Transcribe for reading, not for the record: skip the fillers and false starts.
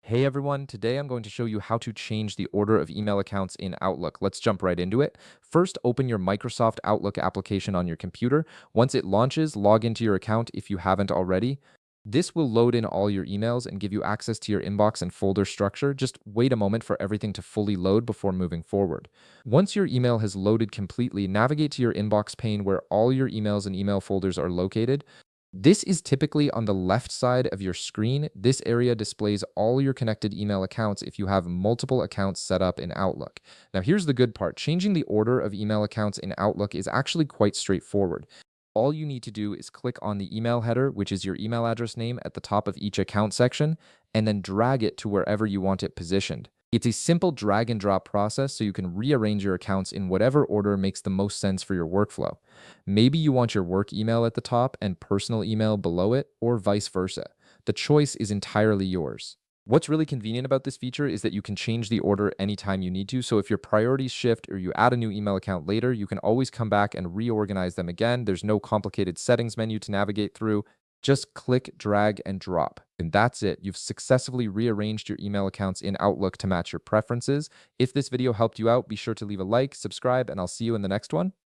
Hey everyone, today I'm going to show you how to change the order of email accounts in Outlook. Let's jump right into it. First, open your Microsoft Outlook application on your computer. Once it launches, log into your account if you haven't already. This will load in all your emails and give you access to your inbox and folder structure. Just wait a moment for everything to fully load before moving forward. Once your email has loaded completely, navigate to your inbox pane where all your emails and email folders are located. This is typically on the left side of your screen. This area displays all your connected email accounts if you have multiple accounts set up in Outlook. Now, here's the good part. Changing the order of email accounts in Outlook is actually quite straightforward. All you need to do is click on the email header, which is your email address name at the top of each account section, and then drag it to wherever you want it positioned. It's a simple drag and drop process so you can rearrange your accounts in whatever order makes the most sense for your workflow. Maybe you want your work email at the top and personal email below it, or vice versa. The choice is entirely yours. What's really convenient about this feature is that you can change the order anytime you need to. So if your priorities shift or you add a new email account later, you can always come back and reorganize them again. There's no complicated settings menu to navigate through. Just click, drag, and drop. And that's it. You've successfully rearranged your email accounts in Outlook to match your preferences. If this video helped you out, be sure to leave a like, subscribe, and I'll see you in the next one.